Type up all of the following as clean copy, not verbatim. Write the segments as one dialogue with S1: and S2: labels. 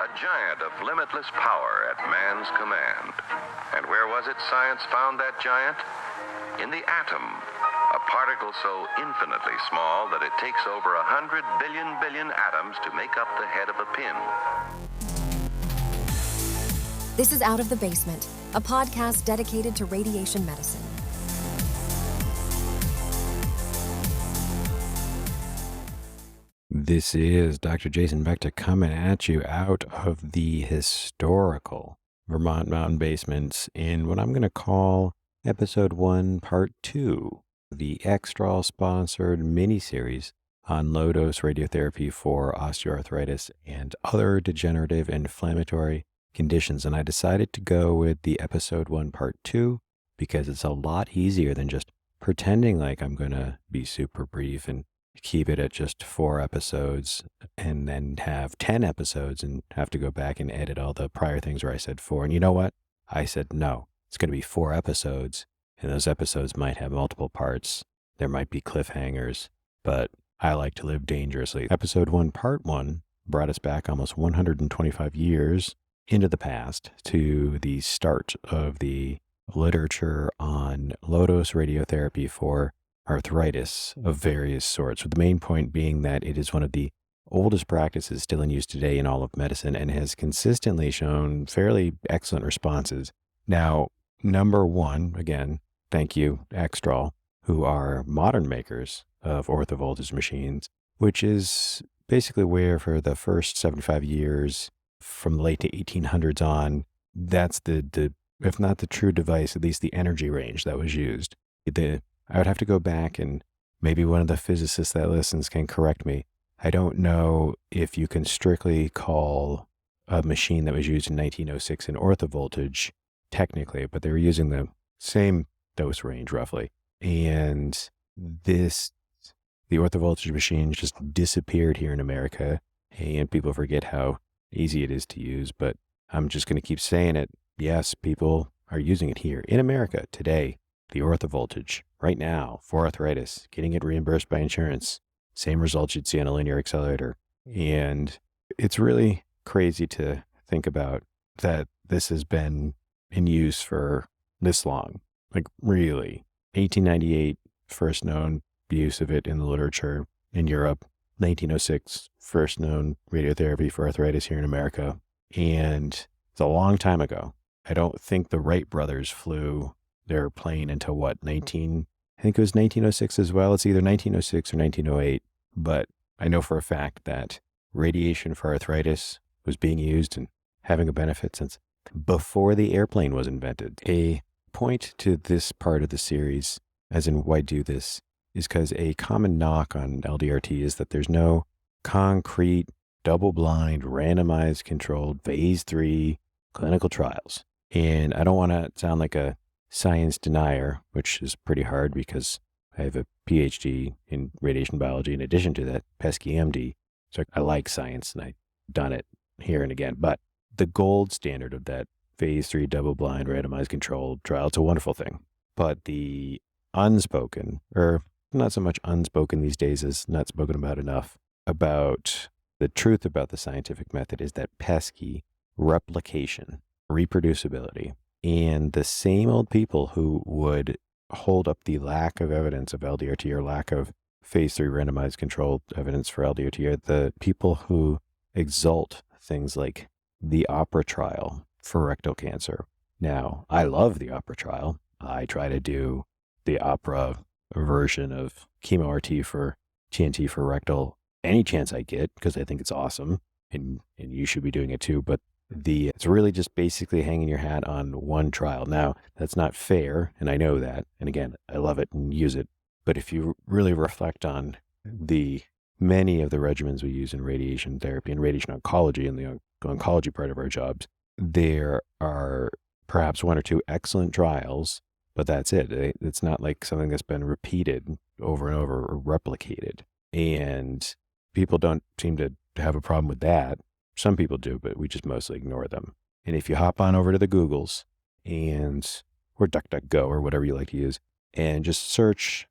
S1: a giant of limitless power at man's command. And where was it science found that giant? In the atom, a particle so infinitely small that it takes over 100 billion atoms to make up the head of a pin.
S2: This is Out of the Basement, a podcast dedicated to radiation medicine.
S3: This is Dr. Jason Bechter coming at you out of the historical Vermont mountain basements in what I'm going to call Episode 1, Part 2, the Extral-sponsored miniseries on low-dose radiotherapy for osteoarthritis and other degenerative inflammatory conditions. And I decided to go with the Episode 1, Part 2 because it's a lot easier than just pretending like I'm going to be super brief and keep it at just 4 episodes and then have 10 episodes and have to go back and edit all the prior things where I said 4. And you know what? I said, no, it's going to be 4 episodes, and those episodes might have multiple parts. There might be cliffhangers, but I like to live dangerously. Episode 1, Part 1 brought us back almost 125 years into the past to the start of the literature on low-dose radiotherapy for arthritis of various sorts, with the main point being that it is one of the oldest practices still in use today in all of medicine and has consistently shown fairly excellent responses. Now, number one, again, thank you, Extral, who are modern makers of orthovoltage machines, which is basically where for the first 75 years from the late to 1800s on, that's the if not the true device, at least the energy range that was used. I would have to go back, and maybe one of the physicists that listens can correct me. I don't know if you can strictly call a machine that was used in 1906 an orthovoltage technically, but they were using the same dose range roughly. And the orthovoltage machine just disappeared here in America, and people forget how easy it is to use, but I'm just going to keep saying it. Yes, people are using it here in America today. The orthovoltage right now for arthritis, getting it reimbursed by insurance, same results you'd see on a linear accelerator. And it's really crazy to think about that this has been in use for this long. Like really, 1898, first known use of it in the literature in Europe, 1906, first known radiotherapy for arthritis here in America. And it's a long time ago. I don't think the Wright brothers flew their plane into I think it was 1906 as well. It's either 1906 or 1908, but I know for a fact that radiation for arthritis was being used and having a benefit since before the airplane was invented. A point to this part of the series, as in why do this, is because a common knock on LDRT is that there's no concrete, double-blind, randomized, controlled, phase 3 clinical trials. And I don't want to sound like a science denier, which is pretty hard because I have a PhD in radiation biology in addition to that pesky MD. So I like science and I've done it here and again. But the gold standard of that phase 3 double-blind randomized controlled trial, it's a wonderful thing. But the unspoken, or not so much unspoken these days as not spoken about enough, about the truth about the scientific method is that pesky replication, reproducibility. And the same old people who would hold up the lack of evidence of LDRT or lack of phase 3 randomized controlled evidence for LDRT are the people who exalt things like the OPERA trial for rectal cancer. Now, I love the OPERA trial. I try to do the OPERA version of chemo-RT for TNT for rectal any chance I get because I think it's awesome, and you should be doing it too. But it's really just basically hanging your hat on one trial. Now, that's not fair, and I know that. And again, I love it and use it. But if you really reflect on the many of the regimens we use in radiation therapy and radiation oncology and the oncology part of our jobs, there are perhaps 1 or 2 excellent trials, but that's it. It's not like something that's been repeated over and over or replicated. And people don't seem to have a problem with that. Some people do, but we just mostly ignore them. And if you hop on over to the Googles or DuckDuckGo or whatever you like to use, and just search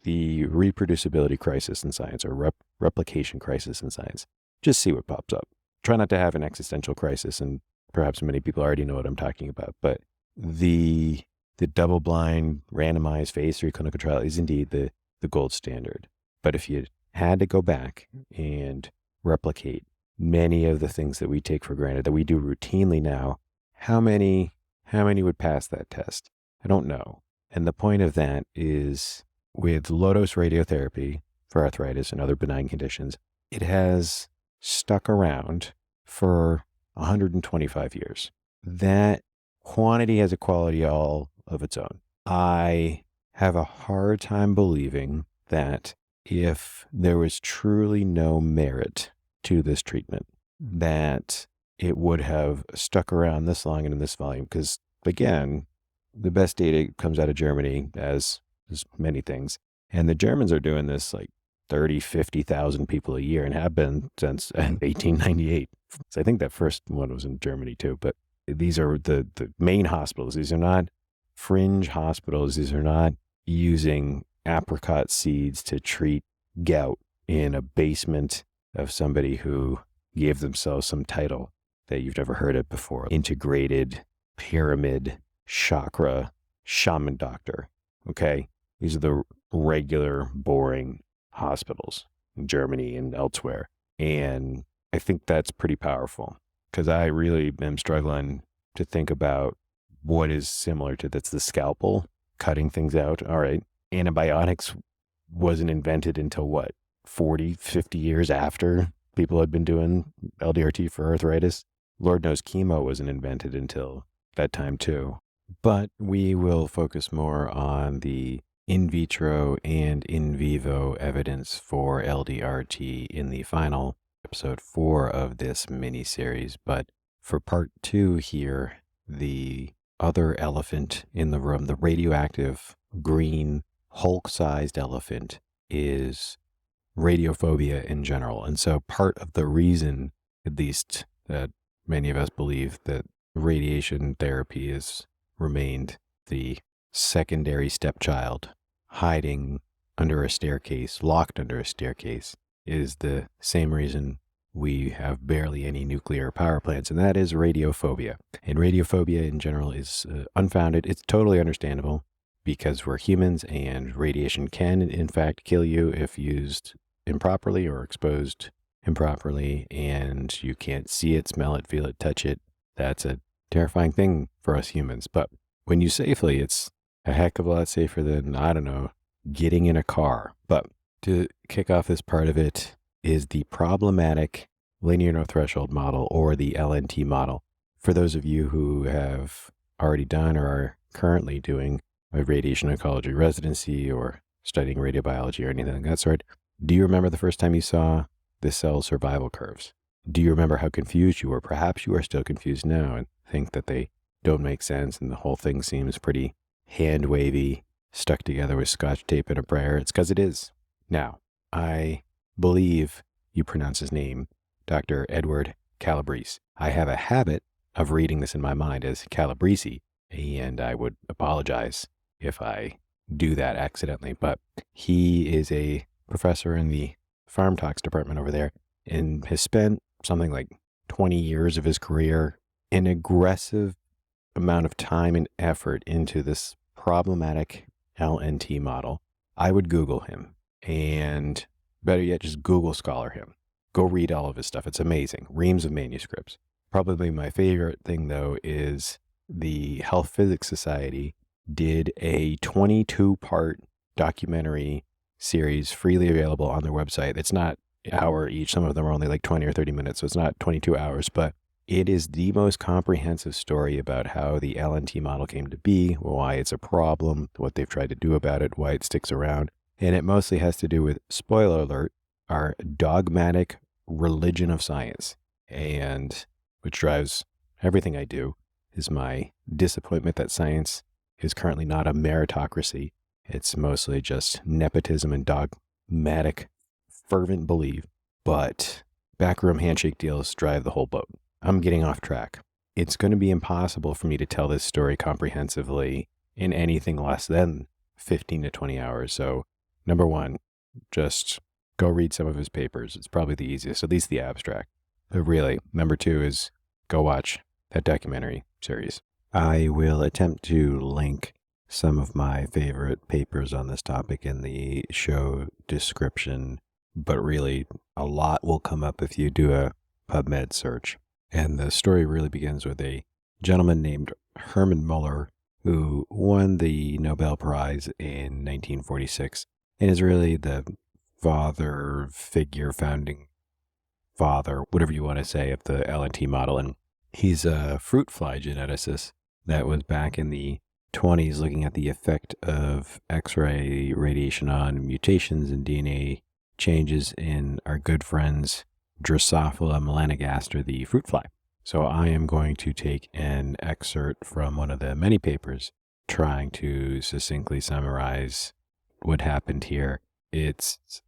S3: the reproducibility crisis in science or replication crisis in science, just see what pops up. try not to have an existential crisis, and perhaps many people already know what I'm talking about, but the double-blind, randomized phase 3 clinical trial is indeed the gold standard. But if you had to go back and replicate many of the things that we take for granted, that we do routinely now, how many would pass that test? I don't know. And the point of that is, with low-dose radiotherapy for arthritis and other benign conditions, it has stuck around for 125 years. That quantity has a quality all of its own. I have a hard time believing that if there was truly no merit to this treatment, that it would have stuck around this long and in this volume. Because, again, the best data comes out of Germany, as many things. And the Germans are doing this like 30, 50,000 people a year and have been since 1898. So I think that first one was in Germany too. But these are the main hospitals. These are not fringe hospitals. These are not using apricot seeds to treat gout in a basement of somebody who gave themselves some title that you've never heard of before. Integrated pyramid chakra shaman doctor. Okay? These are the regular, boring hospitals in Germany and elsewhere. And I think that's pretty powerful, because I really am struggling to think about what is similar to that's the scalpel, cutting things out. All right. Antibiotics wasn't invented until what, 40, 50 years after people had been doing LDRT for arthritis. Lord knows chemo wasn't invented until that time too. But we will focus more on the in vitro and in vivo evidence for LDRT in the final episode 4 of this mini-series. But for part 2 here, the other elephant in the room, the radioactive green Hulk-sized elephant, is radiophobia in general. And so part of the reason, at least, that many of us believe that radiation therapy has remained the secondary stepchild, hiding under a staircase, locked under a staircase, is the same reason we have barely any nuclear power plants, and that is radiophobia. And radiophobia in general is unfounded. It's totally understandable, because we're humans, and radiation can, in fact, kill you if used improperly or exposed improperly, and you can't see it, smell it, feel it, touch it. That's a terrifying thing for us humans. But when you safely, it's a heck of a lot safer than, I don't know, getting in a car. But to kick off this part of it is the problematic linear no threshold model, or the LNT model. For those of you who have already done or are currently doing a radiation oncology residency or studying radiobiology or anything of that sort, do you remember the first time you saw the cell survival curves? Do you remember how confused you were? Perhaps you are still confused now and think that they don't make sense and the whole thing seems pretty hand-wavy, stuck together with scotch tape and a prayer. It's because it is. Now, I believe you pronounce his name, Dr. Edward Calabrese. I have a habit of reading this in my mind as Calabrese, and I would apologize if I do that accidentally, but he is a professor in the Pharm Tox department over there and has spent something like 20 years of his career, an aggressive amount of time and effort into this problematic LNT model. I would Google him, and better yet, just Google Scholar him. Go read all of his stuff. It's amazing. Reams of manuscripts. Probably my favorite thing, though, is the Health Physics Society did a 22-part documentary series freely available on their website. It's not an hour each. Some of them are only like 20 or 30 minutes, so it's not 22 hours, but it is the most comprehensive story about how the LNT model came to be, why it's a problem, what they've tried to do about it, why it sticks around. And it mostly has to do with, spoiler alert, our dogmatic religion of science. And which drives everything I do, is my disappointment that science is currently not a meritocracy. It's mostly just nepotism and dogmatic, fervent belief. But backroom handshake deals drive the whole boat. I'm getting off track. It's going to be impossible for me to tell this story comprehensively in anything less than 15 to 20 hours. So, number one, just go read some of his papers. It's probably the easiest, at least the abstract. But really, number 2 is go watch that documentary series. I will attempt to link some of my favorite papers on this topic in the show description, but really a lot will come up if you do a PubMed search. And the story really begins with a gentleman named Hermann Muller, who won the Nobel Prize in 1946 and is really the father figure, founding father, whatever you want to say, of the LNT model. And he's a fruit fly geneticist that was back in the 20s looking at the effect of X-ray radiation on mutations and DNA changes in our good friends Drosophila melanogaster, the fruit fly. So I am going to take an excerpt from one of the many papers trying to succinctly summarize what happened here.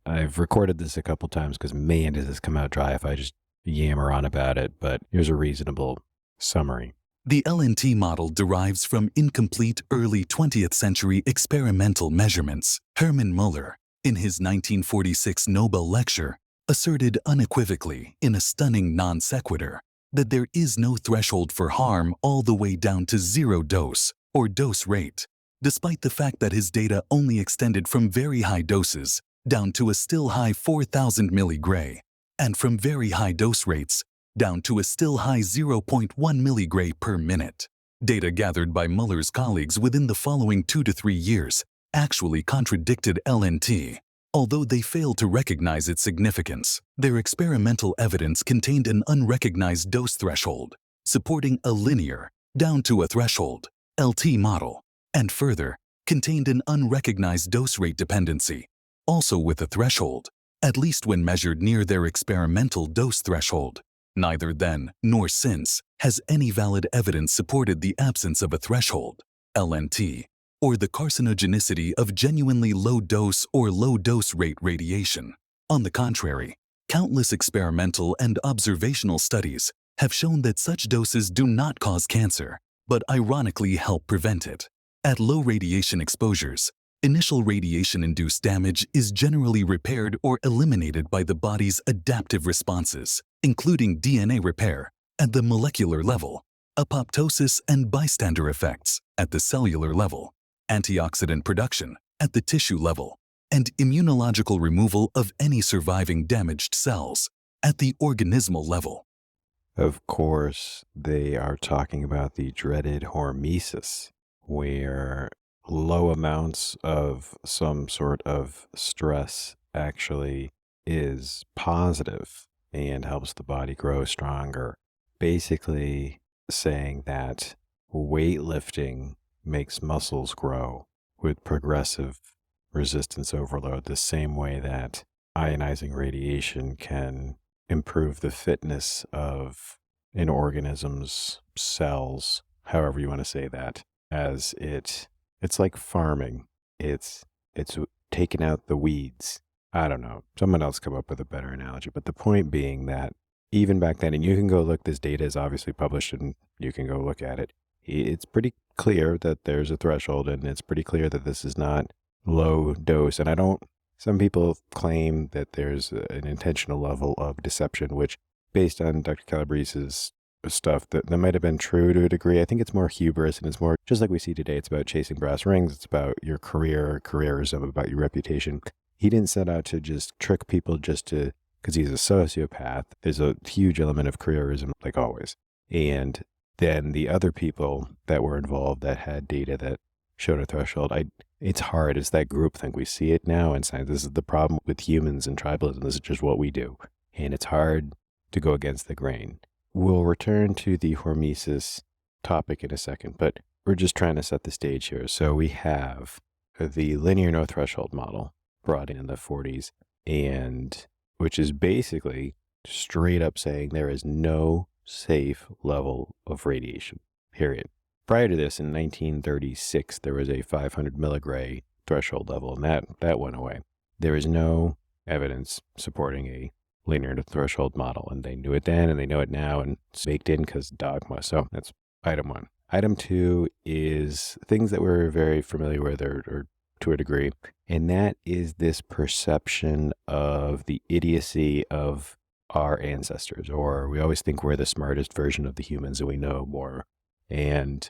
S3: I've recorded this a couple times because, man, does this come out dry if I just yammer on about it, but here's a reasonable summary.
S4: The LNT model derives from incomplete early 20th century experimental measurements. Hermann Muller, in his 1946 Nobel lecture, asserted unequivocally, in a stunning non sequitur, that there is no threshold for harm all the way down to 0 dose or dose rate, despite the fact that his data only extended from very high doses down to a still high 4,000 milligray, and from very high dose rates down to a still high 0.1 milligray per minute. Data gathered by Muller's colleagues within the following 2 to 3 years actually contradicted LNT. Although they failed to recognize its significance, their experimental evidence contained an unrecognized dose threshold, supporting a linear, down to a threshold, LT model, and further, contained an unrecognized dose rate dependency, also with a threshold, at least when measured near their experimental dose threshold. Neither then nor since has any valid evidence supported the absence of a threshold, LNT, or the carcinogenicity of genuinely low-dose or low-dose rate radiation. On the contrary, countless experimental and observational studies have shown that such doses do not cause cancer, but ironically help prevent it. At low radiation exposures, initial radiation-induced damage is generally repaired or eliminated by the body's adaptive responses, including DNA repair at the molecular level, apoptosis and bystander effects at the cellular level, antioxidant production at the tissue level, and immunological removal of any surviving damaged cells at the organismal level.
S3: Of course, they are talking about the dreaded hormesis, where low amounts of some sort of stress actually is positive and helps the body grow stronger. Basically saying that weightlifting makes muscles grow with progressive resistance overload, the same way that ionizing radiation can improve the fitness of an organism's cells, however you want to say that, as it's like farming. It's taking out the weeds. I don't know. Someone else come up with a better analogy. But the point being that even back then, and you can go look, this data is obviously published and you can go look at it. It's pretty clear that there's a threshold, and it's pretty clear that this is not low dose. And some people claim that there's an intentional level of deception, which based on Dr. Calabrese's stuff, that might have been true to a degree. I think it's more hubris, and it's more just like we see today. It's about chasing brass rings. It's about your careerism, about your reputation. He didn't set out to just trick people because he's a sociopath. There's a huge element of careerism, like always. And then the other people that were involved that had data that showed a threshold, it's hard. It's that groupthink. We see it now in science. This is the problem with humans and tribalism. This is just what we do. And it's hard to go against the grain. We'll return to the hormesis topic in a second, but we're just trying to set the stage here. So we have the linear no threshold model brought in the 40s, and which is basically straight up saying there is no safe level of radiation, period. Prior to this, in 1936, there was a 500 milligray threshold level, and that went away. There is no evidence supporting a linear threshold model, and they knew it then, and they know it now, and it's baked in because dogma. So that's item 1. Item 2 is things that we're very familiar with, or to a degree, and that is this perception of the idiocy of our ancestors, or we always think we're the smartest version of the humans and we know more. And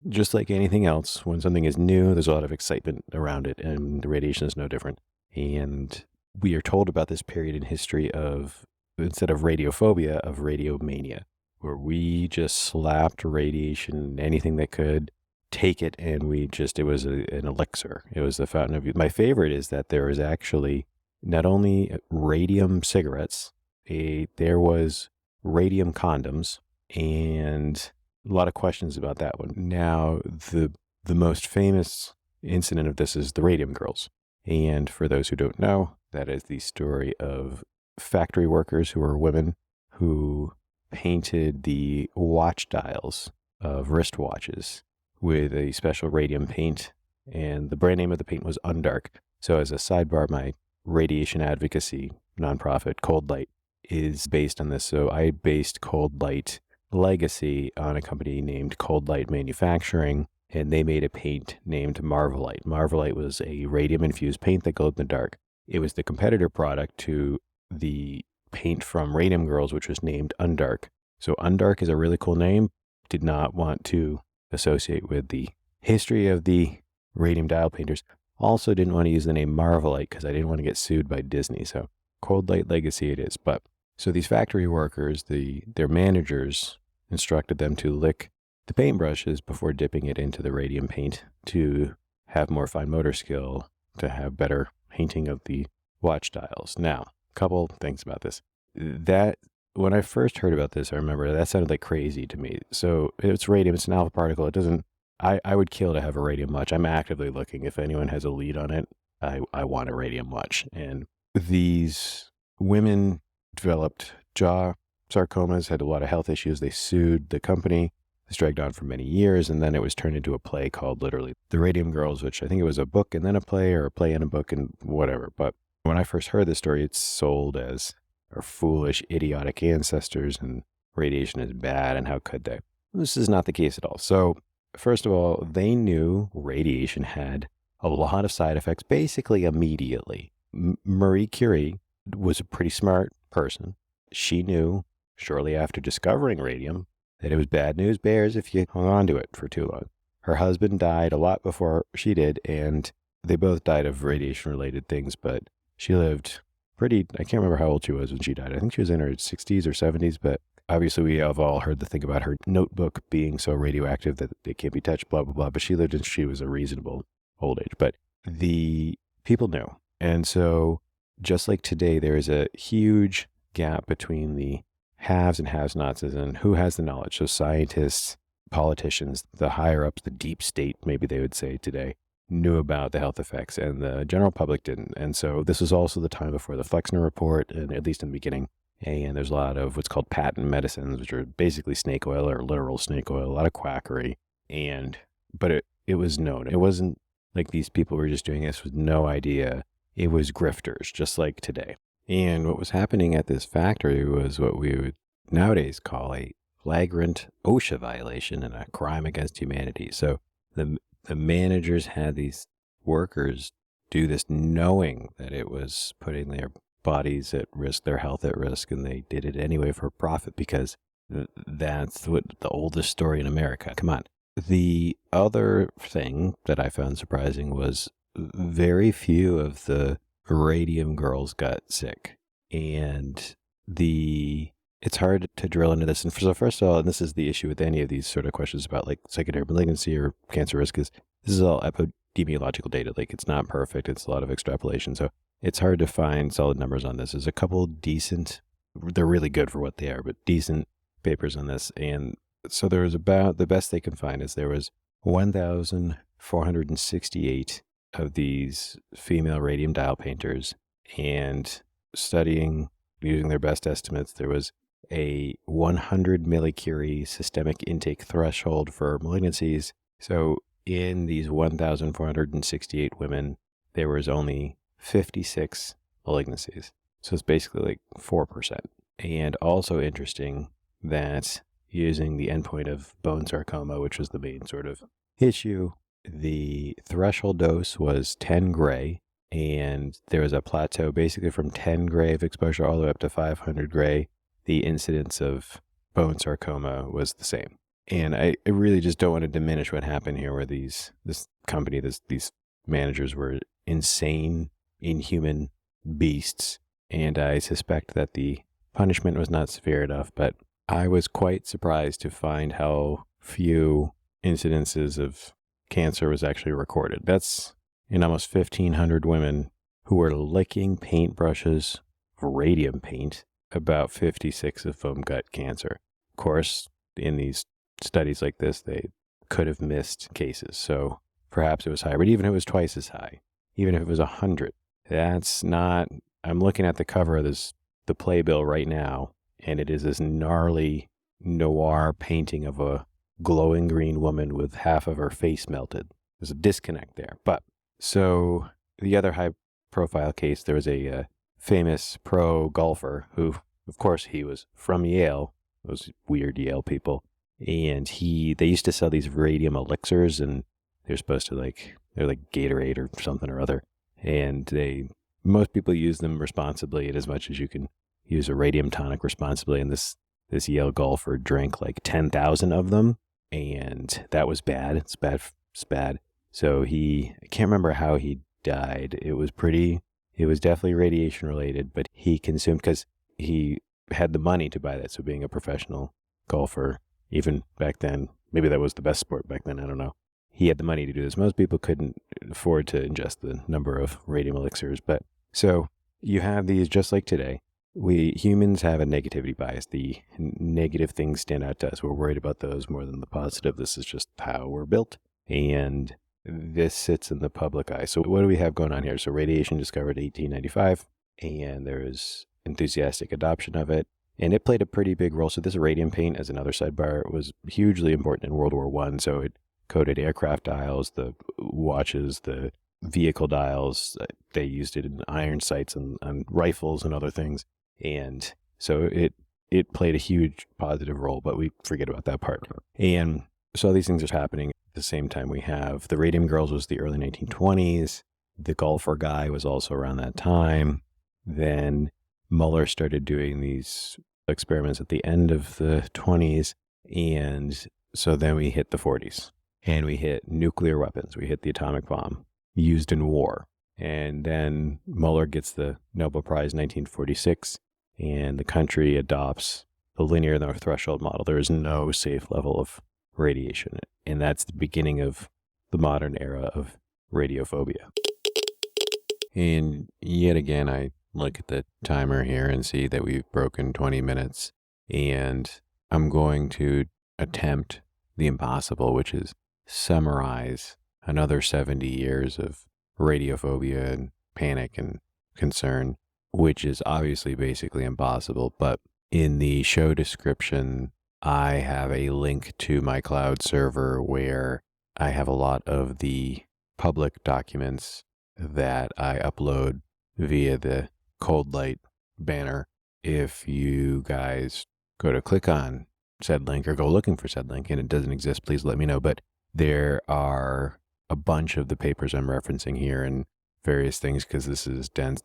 S3: just like anything else, when something is new, there's a lot of excitement around it, and the radiation is no different. And we are told about this period in history of, instead of radiophobia, of radiomania, where we just slapped radiation, anything that could take it, and it was an elixir. It was the fountain of youth. My favorite is that there was actually not only radium cigarettes, there was radium condoms, and a lot of questions about that one. Now, the most famous incident of this is the Radium Girls. And for those who don't know, that is the story of factory workers who are women who painted the watch dials of wristwatches with a special radium paint. And the brand name of the paint was Undark. So as a sidebar, my radiation advocacy nonprofit, Cold Light, is based on this. So I based Cold Light legacy on a company named Cold Light Manufacturing, and they made a paint named Marvelite. Marvelite was a radium-infused paint that glowed in the dark. It was the competitor product to the paint from Radium Girls, which was named Undark. So Undark is a really cool name. Did not want to associate with the history of the radium dial painters. Also didn't want to use the name Marvelite because I didn't want to get sued by Disney. So Cold Light legacy it is. But so these factory workers, their managers instructed them to lick the paintbrushes before dipping it into the radium paint to have more fine motor skill, to have better painting of the watch dials. Now, a couple things about this. That when I first heard about this, I remember that sounded like crazy to me. So it's radium, it's an alpha particle. It doesn't, I would kill to have a radium watch. I'm actively looking. If anyone has a lead on it, I want a radium watch. And these women developed jaw sarcomas, had a lot of health issues. They sued the company. This dragged on for many years, and then it was turned into a play called literally The Radium Girls, which I think it was a book and then a play, or a play and a book and whatever. But when I first heard this story, it's sold as our foolish, idiotic ancestors, and radiation is bad, and how could they? This is not the case at all. So first of all, they knew radiation had a lot of side effects basically immediately. Marie Curie was a pretty smart person. She knew shortly after discovering radium that it was bad news bears if you hung on to it for too long. Her husband died a lot before she did, and they both died of radiation-related things, but she lived I can't remember how old she was when she died. I think she was in her 60s or 70s, but obviously we have all heard the thing about her notebook being so radioactive that it can't be touched, blah, blah, blah, but she lived and she was a reasonable old age. But the people knew. And so just like today, there is a huge gap between the haves and have-nots, and who has the knowledge. So scientists, politicians, the higher-ups, the deep state, maybe they would say today, knew about the health effects, and the general public didn't. And so this was also the time before the Flexner Report, and at least in the beginning. And there's a lot of what's called patent medicines, which are basically snake oil or literal snake oil, a lot of quackery. But it was known. It wasn't like these people were just doing this with no idea. It was grifters, just like today. And what was happening at this factory was what we would nowadays call a flagrant OSHA violation and a crime against humanity. So the managers had these workers do this knowing that it was putting their bodies at risk, their health at risk, and they did it anyway for profit because that's what the oldest story in America. Come on. The other thing that I found surprising was very few of the Radium Girls got sick. And it's hard to drill into this. And so first of all, and this is the issue with any of these sort of questions about like secondary malignancy or cancer risk, is this is all epidemiological data. Like it's not perfect. It's a lot of extrapolation. So it's hard to find solid numbers on this. There's a couple decent, they're really good for what they are, but decent papers on this. And so there was about, the best they can find is there was 1,468 of these female radium dial painters, and studying using their best estimates, there was a 100 millicurie systemic intake threshold for malignancies. So in these 1,468 women, there was only 56 malignancies. So it's basically like 4%. And also interesting that using the endpoint of bone sarcoma, which was the main sort of issue, the threshold dose was 10 gray, and there was a plateau basically from 10 gray of exposure all the way up to 500 gray. The incidence of bone sarcoma was the same. And I really just don't want to diminish what happened here, where these managers were insane, inhuman beasts. And I suspect that the punishment was not severe enough, but I was quite surprised to find how few incidences of cancer was actually recorded. That's in almost 1,500 women who were licking paintbrushes of radium paint. About 56 of them got cancer. Of course, in these studies like this, they could have missed cases, so perhaps it was higher. But even if it was twice as high, even if it was 100, that's not... I'm looking at the cover of the playbill right now, and it is this gnarly noir painting of a glowing green woman with half of her face melted. There's a disconnect there. But so the other high-profile case, there was a famous pro golfer who, of course, he was from Yale, those weird Yale people, and they used to sell these radium elixirs, and they're supposed to they're like Gatorade or something or other, and most people use them responsibly, and as much as you can use a radium tonic responsibly, and this Yale golfer drank like 10,000 of them, and that was bad. It's bad. So I can't remember how he died. It was definitely radiation related, but he consumed, because he had the money to buy that. So being a professional golfer, even back then, maybe that was the best sport back then, I don't know. He had the money to do this. Most people couldn't afford to ingest the number of radium elixirs, but so you have these just like today. We humans have a negativity bias. The negative things stand out to us. We're worried about those more than the positive. This is just how we're built. And this sits in the public eye. So what do we have going on here? So radiation discovered 1895, and there is enthusiastic adoption of it. And it played a pretty big role. So this radium paint, as another sidebar, was hugely important in World War I. So it coated aircraft dials, the watches, the vehicle dials. They used it in iron sights on rifles and other things. And so it played a huge positive role, but we forget about that part. And so all these things are happening at the same time. We have the Radium Girls was the early 1920s. The golfer guy was also around that time. Then Muller started doing these experiments at the end of the 20s. And so then we hit the 40s. And we hit nuclear weapons. We hit the atomic bomb used in war. And then Muller gets the Nobel Prize in 1946, and the country adopts the linear threshold model. There is no safe level of radiation. And that's the beginning of the modern era of radiophobia. And yet again, I look at the timer here and see that we've broken 20 minutes. And I'm going to attempt the impossible, which is summarize another 70 years of radiophobia and panic and concern, which is obviously basically impossible. But in the show description, I have a link to my cloud server where I have a lot of the public documents that I upload via the Cold Light banner. If you guys go to click on said link or go looking for said link and it doesn't exist, please let me know. But there are a bunch of the papers I'm referencing here and various things, because this is dense.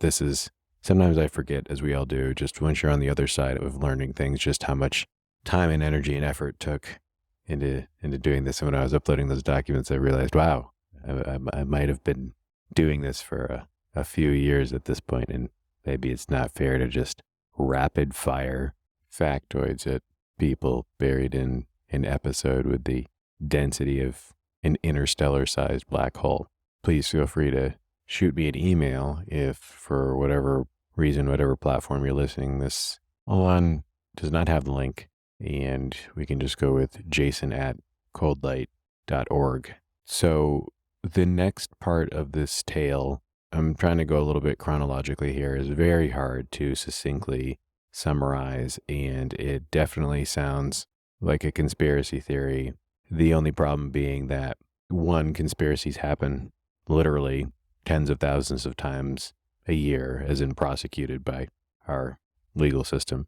S3: Sometimes I forget, as we all do, just once you're on the other side of learning things, just how much time and energy and effort took into doing this. And when I was uploading those documents, I realized, wow, I might have been doing this for a few years at this point, and maybe it's not fair to just rapid fire factoids at people buried in an episode with the density of an interstellar-sized black hole. Please feel free to shoot me an email if, for whatever reason, whatever platform you're listening this on does not have the link, and we can just go with jason@coldlight.org. So the next part of this tale, I'm trying to go a little bit chronologically here, is very hard to succinctly summarize, and it definitely sounds like a conspiracy theory. The only problem being that, one, conspiracies happen literally tens of thousands of times a year, as in prosecuted by our legal system.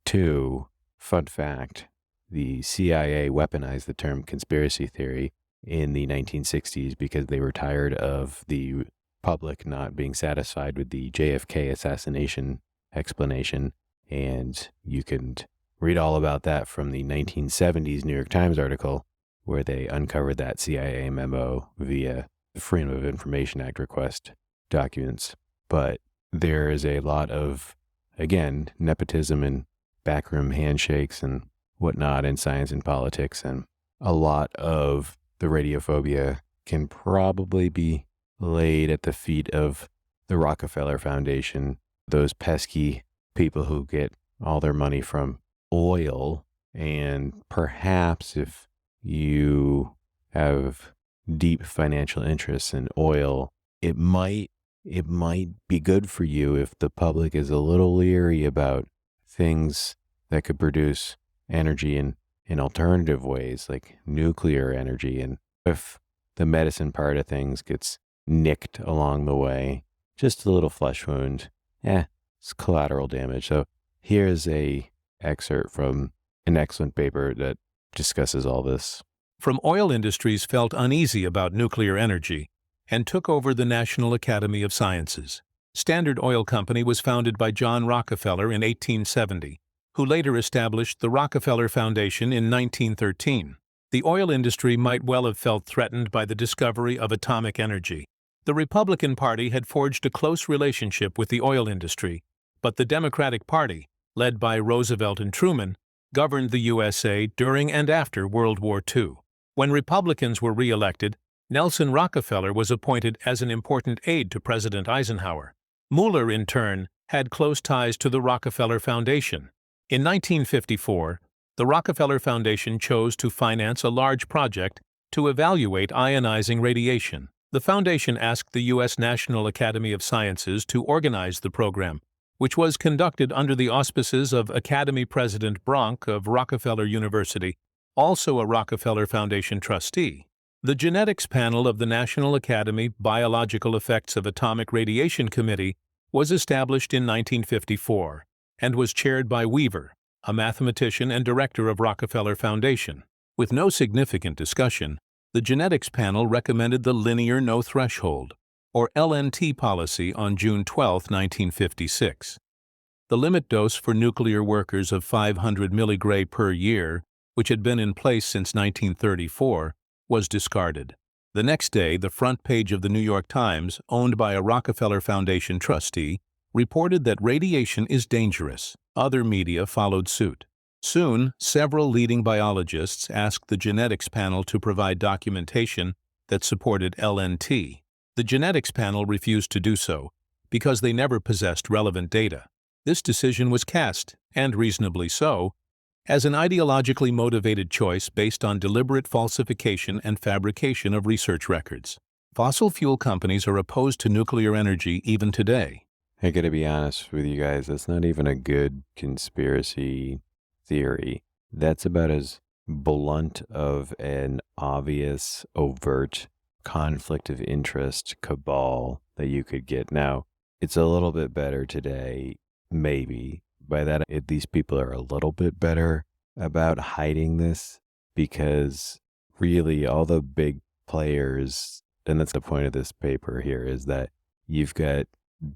S3: Two, fun fact, the CIA weaponized the term conspiracy theory in the 1960s because they were tired of the public not being satisfied with the JFK assassination explanation. And you can read all about that from the 1970s New York Times article where they uncovered that CIA memo via the Freedom of Information Act request documents. But there is a lot of, again, nepotism and backroom handshakes and whatnot in science and politics, and a lot of the radiophobia can probably be laid at the feet of the Rockefeller Foundation, those pesky people who get all their money from oil. And perhaps if you have deep financial interests in oil, it might be good for you if the public is a little leery about things that could produce energy in alternative ways, like nuclear energy. And if the medicine part of things gets nicked along the way, just a little flesh wound, it's collateral damage. So here's a excerpt from an excellent paper that discusses all this.
S5: From oil industries felt uneasy about nuclear energy and took over the National Academy of Sciences. Standard Oil Company was founded by John Rockefeller in 1870, who later established the Rockefeller Foundation in 1913. The oil industry might well have felt threatened by the discovery of atomic energy. The Republican Party had forged a close relationship with the oil industry, but the Democratic Party, led by Roosevelt and Truman, governed the USA during and after World War II. When Republicans were re-elected, Nelson Rockefeller was appointed as an important aide to President Eisenhower. Mueller, in turn, had close ties to the Rockefeller Foundation. In 1954, the Rockefeller Foundation chose to finance a large project to evaluate ionizing radiation. The foundation asked the U.S. National Academy of Sciences to organize the program, which was conducted under the auspices of Academy President Bronk of Rockefeller University, also a Rockefeller Foundation trustee. The Genetics Panel of the National Academy Biological Effects of Atomic Radiation Committee was established in 1954 and was chaired by Weaver, a mathematician and director of Rockefeller Foundation. With no significant discussion, the Genetics Panel recommended the linear no threshold, or LNT policy on June 12, 1956. The limit dose for nuclear workers of 500 milligray per year, which had been in place since 1934, was discarded. The next day, the front page of the New York Times, owned by a Rockefeller Foundation trustee, reported that radiation is dangerous. Other media followed suit. Soon, several leading biologists asked the Genetics Panel to provide documentation that supported LNT. The Genetics Panel refused to do so because they never possessed relevant data. This decision was cast, and reasonably so, as an ideologically motivated choice based on deliberate falsification and fabrication of research records. Fossil fuel companies are opposed to nuclear energy even today.
S3: I gotta be honest with you guys, that's not even a good conspiracy theory. That's about as blunt of an obvious, overt conflict of interest cabal that you could get. Now, it's a little bit better today, maybe. By that, these people are a little bit better about hiding this, because really all the big players, and that's the point of this paper here, is that you've got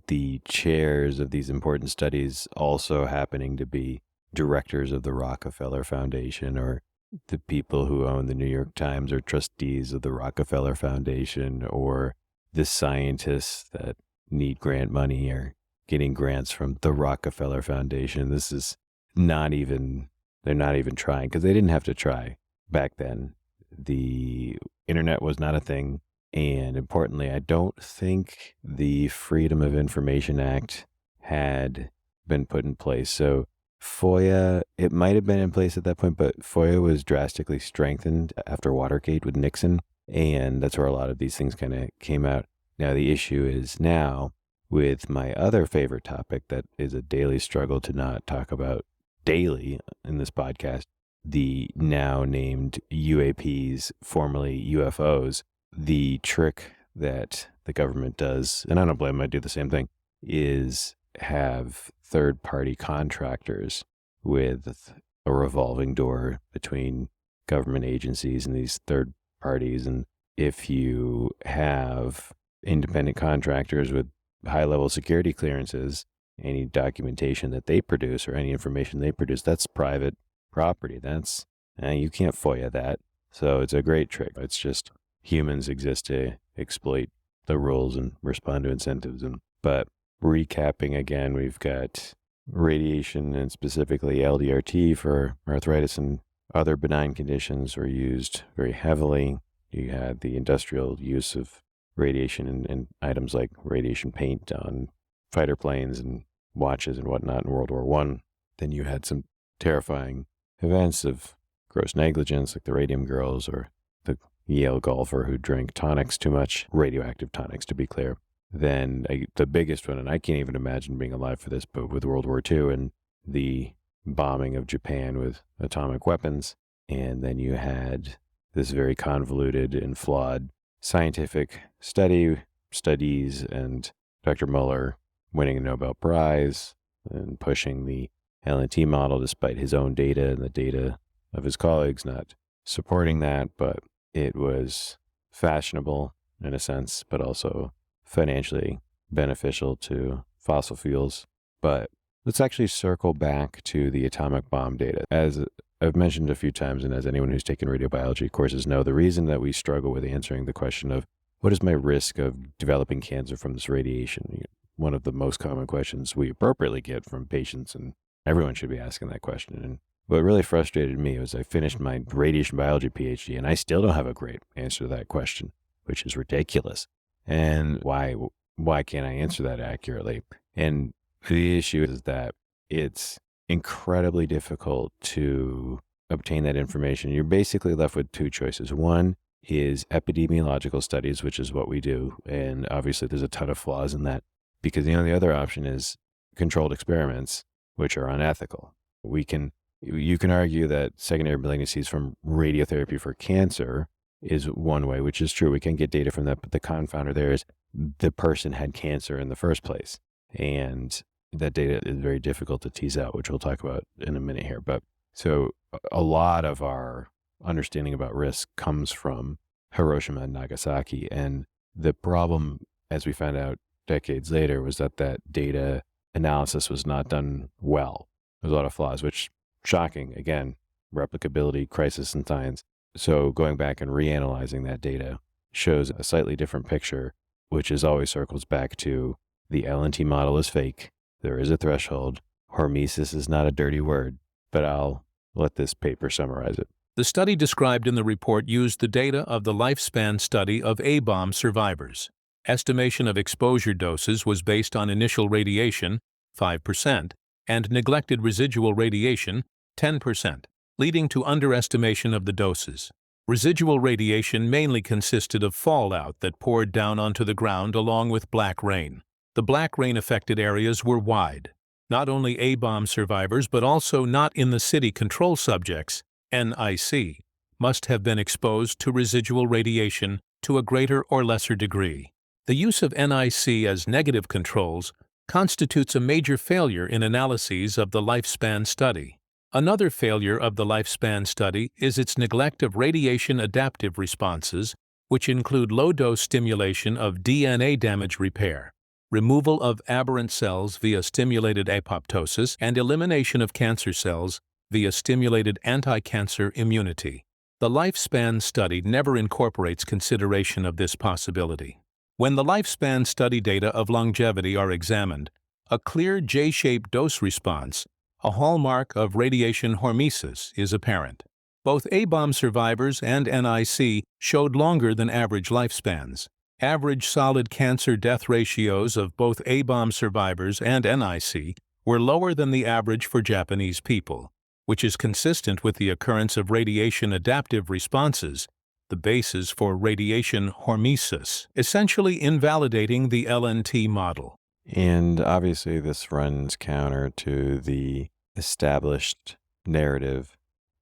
S3: the chairs of these important studies also happening to be directors of the Rockefeller Foundation, or the people who own the New York Times are trustees of the Rockefeller Foundation, or the scientists that need grant money are getting grants from the Rockefeller Foundation. This is not even, they're not even trying, because they didn't have to try back then. The internet was not a thing. And importantly, I don't think the Freedom of Information Act had been put in place. So FOIA, it might have been in place at that point, but FOIA was drastically strengthened after Watergate with Nixon. And that's where a lot of these things kind of came out. Now, the issue is now with my other favorite topic that is a daily struggle to not talk about daily in this podcast, the now named UAPs, formerly UFOs. The trick that the government does, and I don't blame them, I do the same thing, is have third-party contractors with a revolving door between government agencies and these third parties. And if you have independent contractors with high-level security clearances, any documentation that they produce or any information they produce, that's private property. That's, you can't FOIA that. So it's a great trick. It's just humans exist to exploit the rules and respond to incentives. But recapping again, we've got radiation and specifically LDRT for arthritis and other benign conditions were used very heavily. You had the industrial use of radiation in items like radiation paint on fighter planes and watches and whatnot in World War I. Then you had some terrifying events of gross negligence, like the Radium Girls or the Yale golfer who drank tonics too much, radioactive tonics to be clear. Then the biggest one, and I can't even imagine being alive for this, but with World War II and the bombing of Japan with atomic weapons. And then you had this very convoluted and flawed scientific studies, and Dr. Muller winning a Nobel Prize and pushing the LNT model despite his own data and the data of his colleagues not supporting that. But it was fashionable in a sense, but also financially beneficial to fossil fuels. But let's actually circle back to the atomic bomb data. As I've mentioned a few times, and as anyone who's taken radiobiology courses know, the reason that we struggle with answering the question of what is my risk of developing cancer from this radiation, one of the most common questions we appropriately get from patients, and everyone should be asking that question. And what really frustrated me was I finished my radiation biology PhD, and I still don't have a great answer to that question, which is ridiculous. And why can't I answer that accurately? And the issue is that it's incredibly difficult to obtain that information. You're basically left with two choices. One is epidemiological studies, which is what we do. And obviously there's a ton of flaws in that because, the other option is controlled experiments, which are unethical. You can argue that secondary malignancies from radiotherapy for cancer is one way, which is true. We can get data from that, but the confounder there is the person had cancer in the first place. And that data is very difficult to tease out, which we'll talk about in a minute here. But so a lot of our understanding about risk comes from Hiroshima and Nagasaki. And the problem, as we found out decades later, was that data analysis was not done well. There's a lot of flaws, which shocking. Again, replicability, crisis in science. So going back and reanalyzing that data shows a slightly different picture, which is always circles back to the LNT model is fake. There is a threshold. Hormesis is not a dirty word, but I'll let this paper summarize it.
S5: The study described in the report used the data of the lifespan study of A-bomb survivors. Estimation of exposure doses was based on initial radiation, 5%, and neglected residual radiation, 10%, leading to underestimation of the doses. Residual radiation mainly consisted of fallout that poured down onto the ground along with black rain. The black rain-affected areas were wide. Not only A-bomb survivors, but also not in the city control subjects, NIC, must have been exposed to residual radiation to a greater or lesser degree. The use of NIC as negative controls constitutes a major failure in analyses of the lifespan study. Another failure of the lifespan study is its neglect of radiation adaptive responses, which include low-dose stimulation of DNA damage repair, removal of aberrant cells via stimulated apoptosis, and elimination of cancer cells via stimulated anti-cancer immunity. The lifespan study never incorporates consideration of this possibility. When the lifespan study data of longevity are examined, a clear J-shaped dose response, a hallmark of radiation hormesis, is apparent. Both A-bomb survivors and NIC showed longer than average lifespans. Average solid cancer death ratios of both A-bomb survivors and NIC were lower than the average for Japanese people, which is consistent with the occurrence of radiation adaptive responses, the basis for radiation hormesis, essentially invalidating the LNT model.
S3: And obviously this runs counter to the established narrative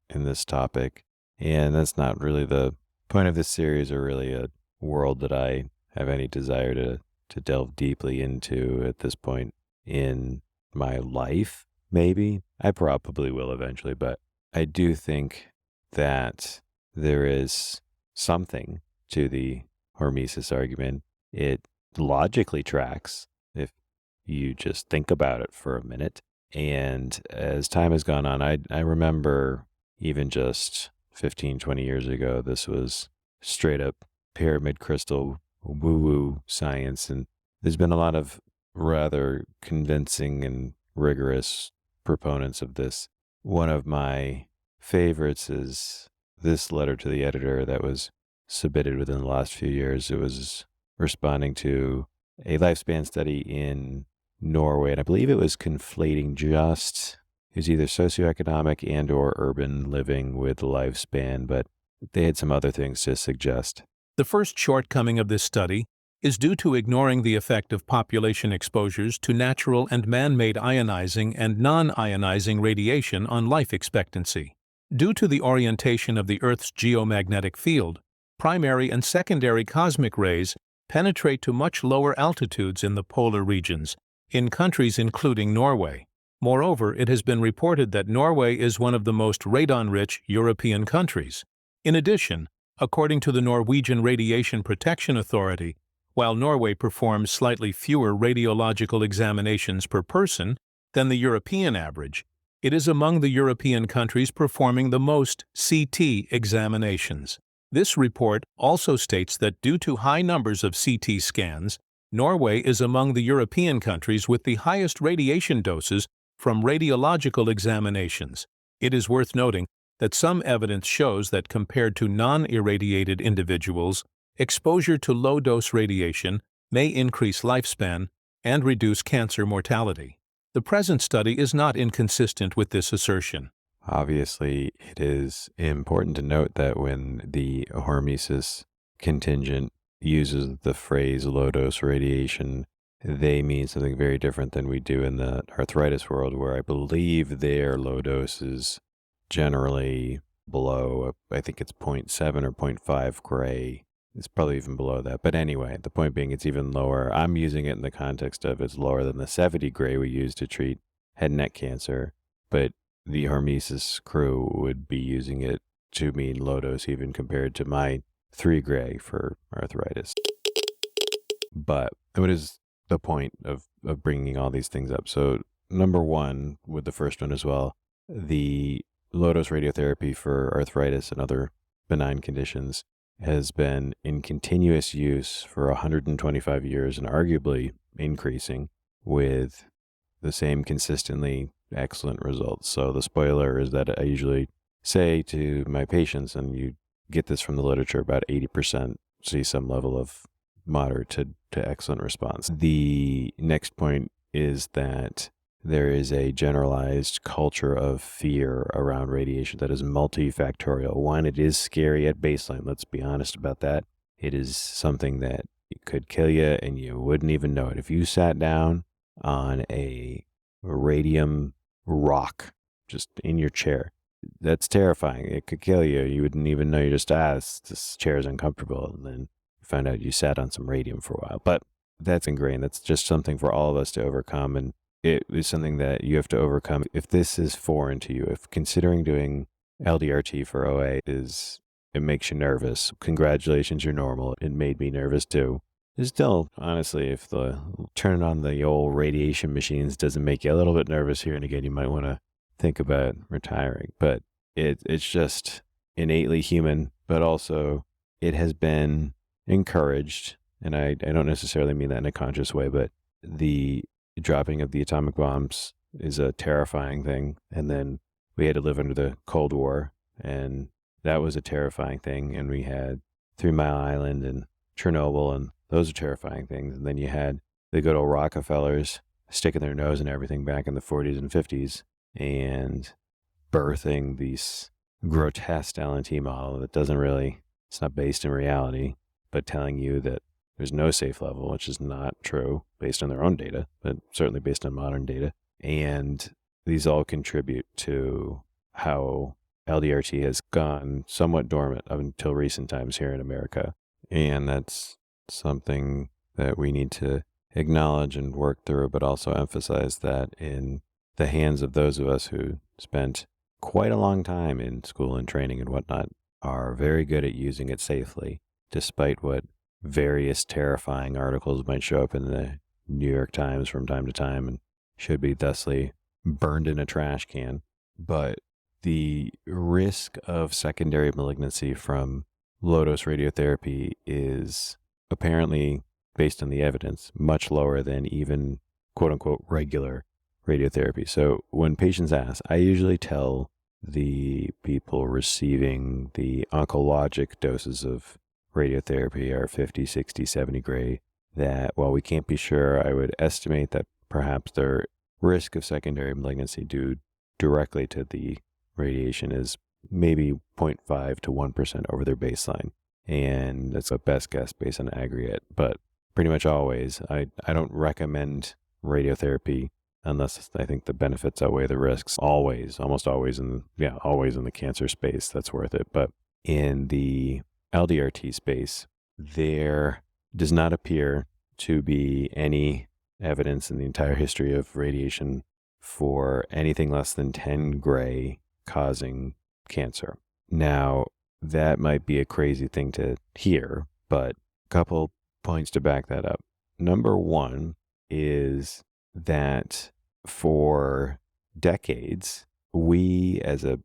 S3: in this topic. And that's not really the point of this series or really a world that I have any desire to delve deeply into at this point in my life. Maybe. I probably will eventually, but I do think that there is something to the hormesis argument. it logically tracks if you just think about it for a minute. And as time has gone on, I remember even just 15, 20 years ago, this was straight up pyramid crystal woo-woo science. And there's been a lot of rather convincing and rigorous proponents of this. One of my favorites is this letter to the editor that was submitted within the last few years. It was responding to a lifespan study in Norway, and I believe it was conflating it was either socioeconomic and or urban living with lifespan, but they had some other things to suggest.
S5: The first shortcoming of this study is due to ignoring the effect of population exposures to natural and man-made ionizing and non-ionizing radiation on life expectancy. Due to the orientation of the Earth's geomagnetic field, primary and secondary cosmic rays penetrate to much lower altitudes in the polar regions, in countries including Norway. Moreover, it has been reported that Norway is one of the most radon-rich European countries. In addition, according to the Norwegian Radiation Protection Authority, while Norway performs slightly fewer radiological examinations per person than the European average, it is among the European countries performing the most CT examinations. This report also states that due to high numbers of CT scans, Norway is among the European countries with the highest radiation doses from radiological examinations. It is worth noting that some evidence shows that compared to non-irradiated individuals, exposure to low-dose radiation may increase lifespan and reduce cancer mortality. The present study is not inconsistent with this assertion.
S3: Obviously, it is important to note that when the hormesis contingent uses the phrase low-dose radiation, they mean something very different than we do in the arthritis world, where I believe their low dose is generally below, I think it's 0.7 or 0.5 gray. It's probably even below that. But anyway, the point being it's even lower. I'm using it in the context of it's lower than the 70 gray we use to treat head and neck cancer. But the hormesis crew would be using it to mean low dose even compared to my 3 gray for arthritis. But what is the point of bringing all these things up? So number one, with the first one as well, the low-dose radiotherapy for arthritis and other benign conditions has been in continuous use for 125 years and arguably increasing with the same consistently excellent results. So the spoiler is that I usually say to my patients, and you get this from the literature, about 80% see some level of moderate to excellent response. The next point is that there is a generalized culture of fear around radiation that is multifactorial. One, it is scary at baseline. Let's be honest about that. It is something that could kill you and you wouldn't even know it. If you sat down on a radium rock just in your chair, that's terrifying. It could kill you. You wouldn't even know. You just, this chair is uncomfortable. And then you find out you sat on some radium for a while. But that's ingrained. That's just something for all of us to overcome. And it is something that you have to overcome if this is foreign to you. If considering doing LDRT for OA it makes you nervous, congratulations, you're normal. It made me nervous too. Still, honestly, if turning on the old radiation machines doesn't make you a little bit nervous here and again, you might want to think about retiring. But it's just innately human, but also it has been encouraged, and I don't necessarily mean that in a conscious way, but the dropping of the atomic bombs is a terrifying thing. And then we had to live under the Cold War, and that was a terrifying thing. And we had 3 Mile Island and Chernobyl, and those are terrifying things. And then you had the good old Rockefellers sticking their nose in everything back in the 40s and 50s and birthing these grotesque LNT model that it's not based in reality, but telling you that there's no safe level, which is not true based on their own data, but certainly based on modern data. And these all contribute to how LDRT has gone somewhat dormant up until recent times here in America. And that's something that we need to acknowledge and work through, but also emphasize that in the hands of those of us who spent quite a long time in school and training and whatnot are very good at using it safely, despite what various terrifying articles might show up in the New York Times from time to time and should be thusly burned in a trash can. But the risk of secondary malignancy from low-dose radiotherapy is apparently, based on the evidence, much lower than even quote-unquote regular radiotherapy. So when patients ask, I usually tell the people receiving the oncologic doses of radiotherapy are 50, 60, 70 gray, that while we can't be sure, I would estimate that perhaps their risk of secondary malignancy due directly to the radiation is maybe 0.5 to 1% over their baseline. And that's a best guess based on aggregate. But pretty much always, I don't recommend radiotherapy unless I think the benefits outweigh the risks. Always, almost always always in the cancer space, that's worth it. But in the LDRT space, there does not appear to be any evidence in the entire history of radiation for anything less than 10 gray causing cancer. Now, that might be a crazy thing to hear, but a couple points to back that up. Number one is that for decades, we as a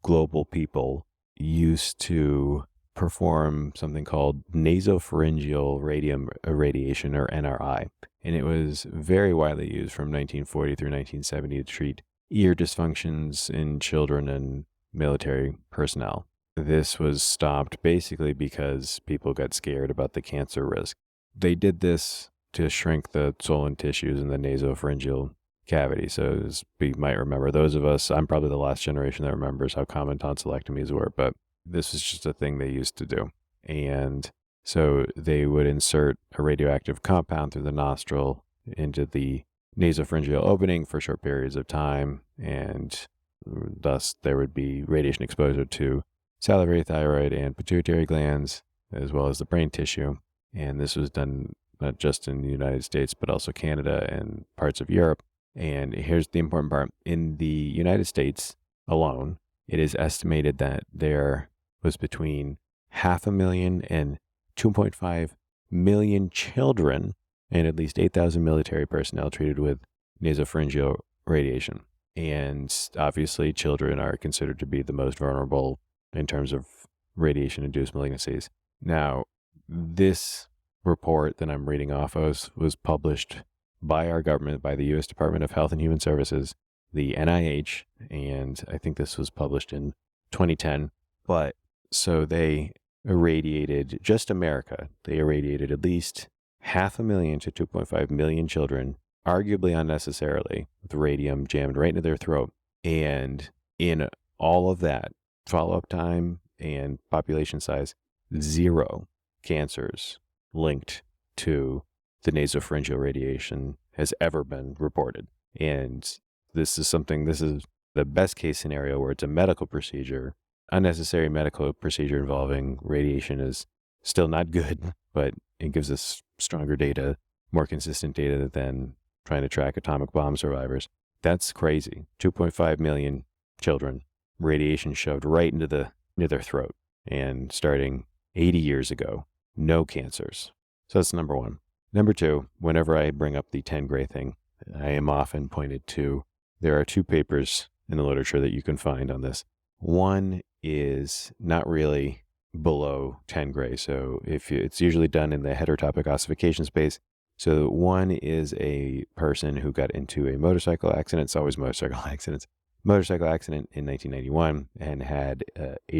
S3: global people used to perform something called nasopharyngeal radium irradiation, or NRI. And it was very widely used from 1940 through 1970 to treat ear dysfunctions in children and military personnel. This was stopped basically because people got scared about the cancer risk. They did this to shrink the swollen tissues in the nasopharyngeal cavity. So as we might remember, those of us, I'm probably the last generation that remembers how common tonsillectomies were, but this was just a thing they used to do. And so they would insert a radioactive compound through the nostril into the nasopharyngeal opening for short periods of time, and thus there would be radiation exposure to salivary, thyroid, and pituitary glands, as well as the brain tissue. And this was done not just in the United States, but also Canada and parts of Europe. And here's the important part. In the United States alone, it is estimated that there was between 500,000 and 2.5 million children and at least 8,000 military personnel treated with nasopharyngeal radiation. And obviously, children are considered to be the most vulnerable in terms of radiation-induced malignancies. Now, this report that I'm reading off of was published by our government, by the U.S. Department of Health and Human Services, the NIH, and I think this was published in 2010. But so they irradiated, just America, they irradiated at least 500,000 to 2.5 million children, arguably unnecessarily, with radium jammed right into their throat. And in all of that, follow-up time and population size, 0 cancers linked to the nasopharyngeal radiation has ever been reported. And this is the best case scenario where it's a medical procedure. Unnecessary medical procedure involving radiation is still not good, but it gives us stronger data, more consistent data than trying to track atomic bomb survivors. That's crazy. 2.5 million children, radiation shoved right into their throat. And starting 80 years ago, no cancers. So that's number one. Number two, whenever I bring up the 10 gray thing, I am often pointed to, there are 2 papers in the literature that you can find on this. One is not really below 10 gray. So it's usually done in the heterotopic ossification space. So one is a person who got into a motorcycle accident. It's always motorcycle accidents. Motorcycle accident in 1991 and had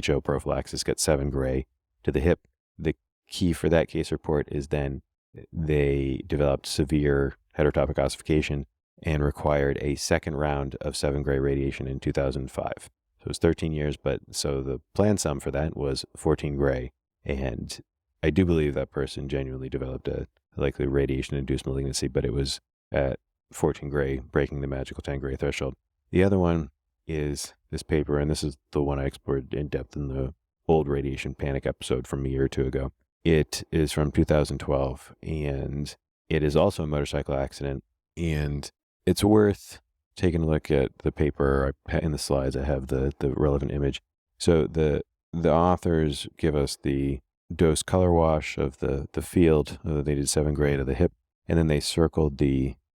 S3: HO prophylaxis, got 7 gray to the hip. The key for that case report is then they developed severe heterotopic ossification and required a second round of 7 gray radiation in 2005. So it was 13 years, but so the plan sum for that was 14 gray. And I do believe that person genuinely developed a likely radiation-induced malignancy, but it was at 14 gray, breaking the magical 10 gray threshold. The other one is this paper, and this is the one I explored in depth in the old radiation panic episode from a year or 2 ago. It is from 2012, and it is also a motorcycle accident, and it's worth taking a look at the paper. In the slides, I have the relevant image. So the authors give us the dose color wash of the field. They did 7 gray to the hip, and then they circled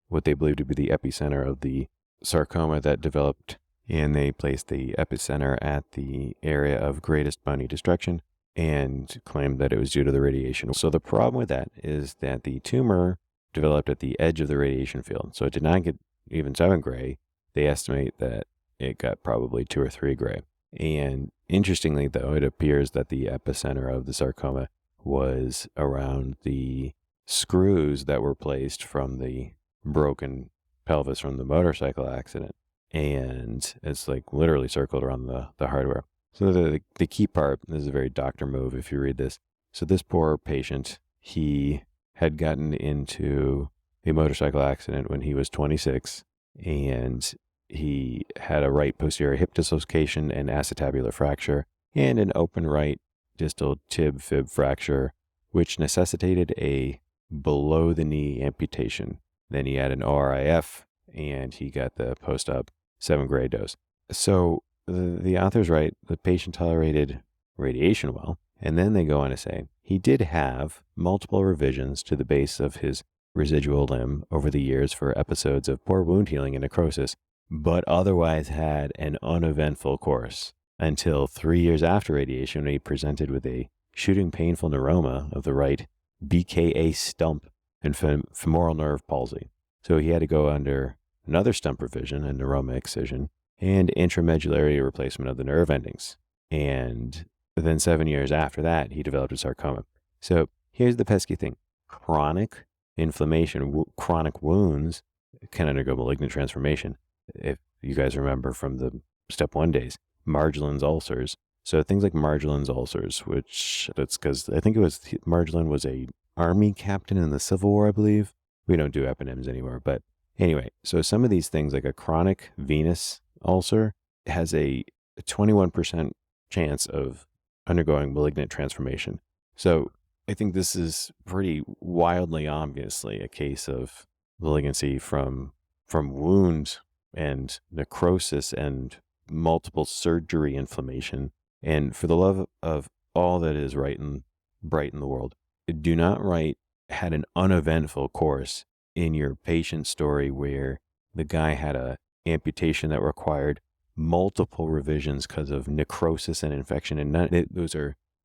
S3: what they believed to be the epicenter of the sarcoma that developed, and they placed the epicenter at the area of greatest bony destruction and claimed that it was due to the radiation. So the problem with that is that the tumor developed at the edge of the radiation field. So it did not get even 7 gray. They estimate that it got probably 2 or 3 gray. And interestingly, though, it appears that the epicenter of the sarcoma was around the screws that were placed from the broken pelvis from the motorcycle accident. And it's like literally circled around the hardware. So the key part, this is a very doctor move if you read this. So this poor patient, he had gotten into a motorcycle accident when he was 26, and he had a right posterior hip dislocation and acetabular fracture and an open right distal tib-fib fracture, which necessitated a below-the-knee amputation. Then he had an ORIF, and he got the post-op 7 gray dose. So the authors write, the patient tolerated radiation well, and then they go on to say, he did have multiple revisions to the base of his residual limb over the years for episodes of poor wound healing and necrosis, but otherwise had an uneventful course until 3 years after radiation when he presented with a shooting painful neuroma of the right BKA stump and femoral nerve palsy. So he had to go under another stump revision, a neuroma excision, and intramedullary replacement of the nerve endings. And then 7 years after that, he developed a sarcoma. So here's the pesky thing. Chronic inflammation, chronic wounds can undergo malignant transformation. If you guys remember from the step 1 days, Marjolin's ulcers. So things like Marjolin's ulcers, which that's because I think Marjolin was a army captain in the Civil War, I believe. We don't do eponyms anymore, but anyway, so some of these things like a chronic venous ulcer has a 21% chance of undergoing malignant transformation. So I think this is pretty wildly obviously a case of malignancy from wound and necrosis and multiple surgery inflammation. And for the love of all that is right and bright in the world, do not write had an uneventful course in your patient story where the guy had a amputation that required multiple revisions because of necrosis and infection. And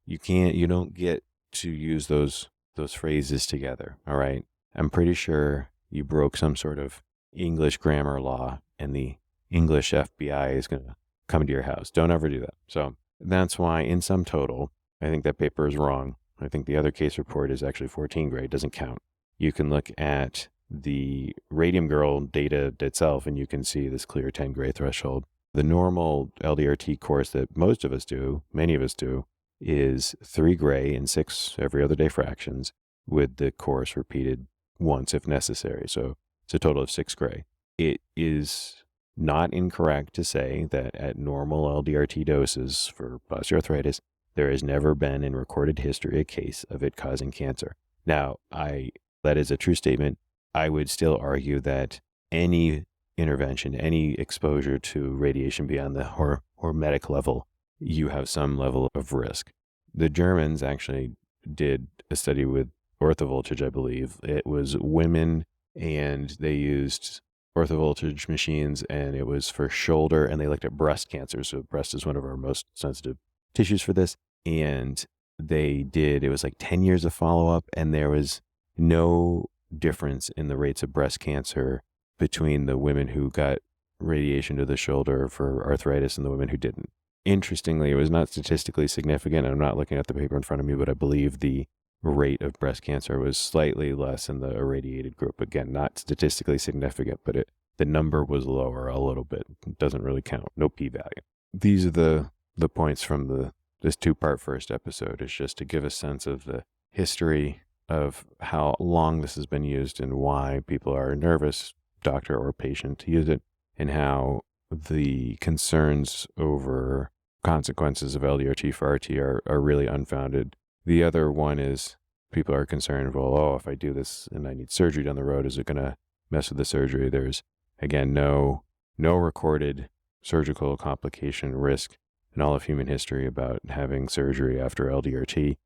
S3: you don't get to use those phrases together. All right. I'm pretty sure you broke some sort of English grammar law and the English FBI is going to come to your house. Don't ever do that. So that's why in sum total, I think that paper is wrong. I think the other case report is actually 14 gray. It doesn't count. You can look at the Radium Girl data itself and you can see this clear 10 gray threshold. The normal LDRT course that most of us do, many of us do, is 3 gray and 6 every other day fractions with the course repeated once if necessary. So it's a total of 6 gray. It is not incorrect to say that at normal LDRT doses for osteoarthritis, there has never been in recorded history a case of it causing cancer. Now, that is a true statement. I would still argue that any intervention, any exposure to radiation beyond the hormetic level, you have some level of risk. The Germans actually did a study with orthovoltage, I believe. It was women, and they used orthovoltage machines, and it was for shoulder, and they looked at breast cancer. So breast is one of our most sensitive tissues for this. And it was like 10 years of follow-up, and there was no difference in the rates of breast cancer between the women who got radiation to the shoulder for arthritis and the women who didn't. Interestingly, it was not statistically significant. I'm not looking at the paper in front of me, but I believe the rate of breast cancer was slightly less in the irradiated group. Again, not statistically significant, but the number was lower a little bit. It doesn't really count. No p-value. These are the points from this 2-part first episode. Is just to give a sense of the history of how long this has been used and why people are nervous, doctor or patient, to use it, and how the concerns over consequences of LDRT for RT are really unfounded. The other one is people are concerned, well, if I do this and I need surgery down the road, is it going to mess with the surgery? There's, again, no recorded surgical complication risk in all of human history about having surgery after LDRT.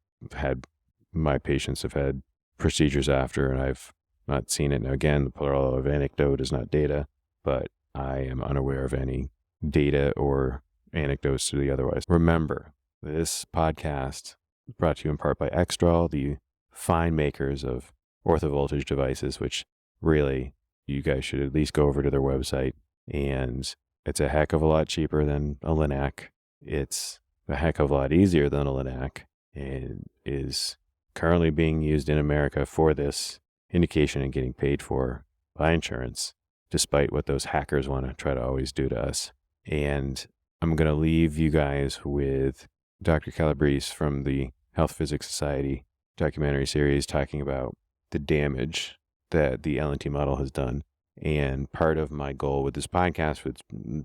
S3: my patients have had procedures after, and I've not seen it. Now, again, the plural of anecdote is not data, but I am unaware of any data or anecdotes to the otherwise. Remember, this podcast is brought to you in part by Extrol, the fine makers of orthovoltage devices, which really you guys should at least go over to their website. And it's a heck of a lot cheaper than a Linac. It's a heck of a lot easier than a Linac, and is currently being used in America for this indication and getting paid for by insurance, despite what those hackers want to try to always do to us. And I'm going to leave you guys with Dr. Calabrese from the Health Physics Society documentary series talking about the damage that the LNT model has done. And part of my goal with this podcast, with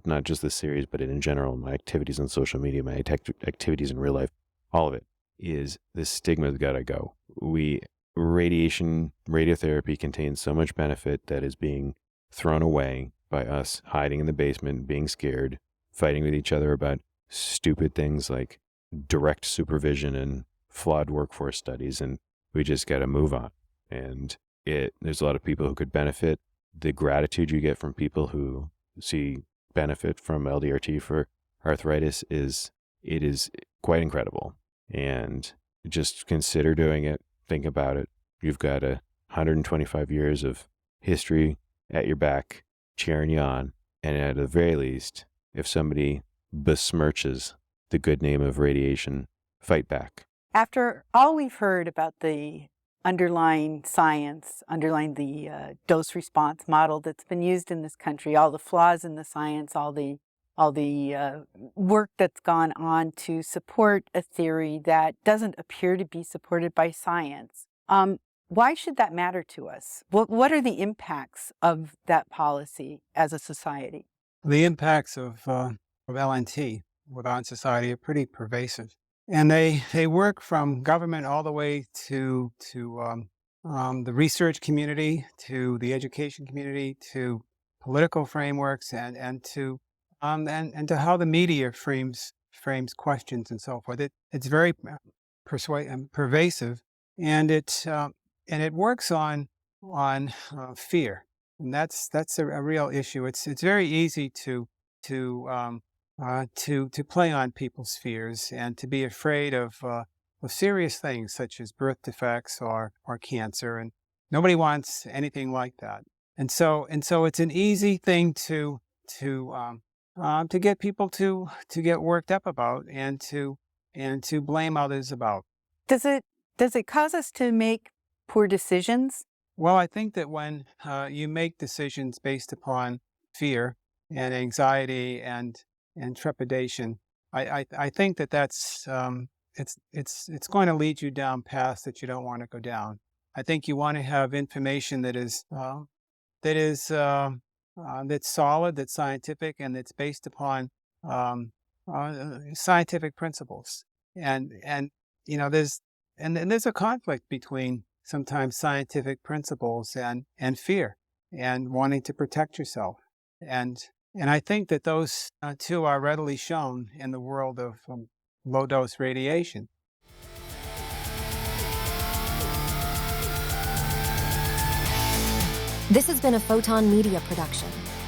S3: not just this series, but in general, my activities on social media, my activities in real life, all of it, is this stigma's got to go. Radiotherapy contains so much benefit that is being thrown away by us hiding in the basement, being scared, fighting with each other about stupid things like direct supervision and flawed workforce studies, and we just got to move on. And there's a lot of people who could benefit. The gratitude you get from people who see benefit from LDRT for arthritis is quite incredible. And just consider doing it. Think about it. You've got 125 years of history at your back, cheering you on. And at the very least, if somebody besmirches the good name of radiation, fight back.
S6: After all we've heard about the underlying science, underlying the dose response model that's been used in this country, all the flaws in the science, all the work that's gone on to support a theory that doesn't appear to be supported by science, why should that matter to us? What are the impacts of that policy as a society?
S7: The impacts of LNT within society are pretty pervasive. And they work from government all the way to the research community, to the education community, to political frameworks, and to how the media frames questions and so forth. It's very pervasive, and it works on fear, and that's a real issue. It's very easy to play on people's fears and to be afraid of serious things such as birth defects or cancer, and nobody wants anything like that. And so it's an easy thing to get people to get worked up about and to blame others about.
S6: Does it cause us to make poor decisions?
S7: Well, I think that when you make decisions based upon fear and anxiety and trepidation, I think that's it's going to lead you down paths that you don't want to go down. I think you want to have information that's solid, that's scientific, and that's based upon scientific principles. And there's a conflict between sometimes scientific principles and fear and wanting to protect yourself. And I think that those two are readily shown in the world of low-dose radiation.
S2: This has been a Photon Media production.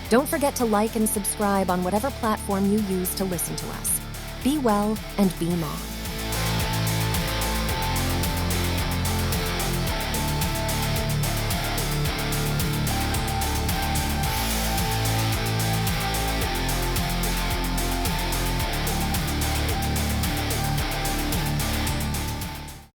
S2: Don't forget to like and subscribe on whatever platform you use to listen to us. Be well and be mom.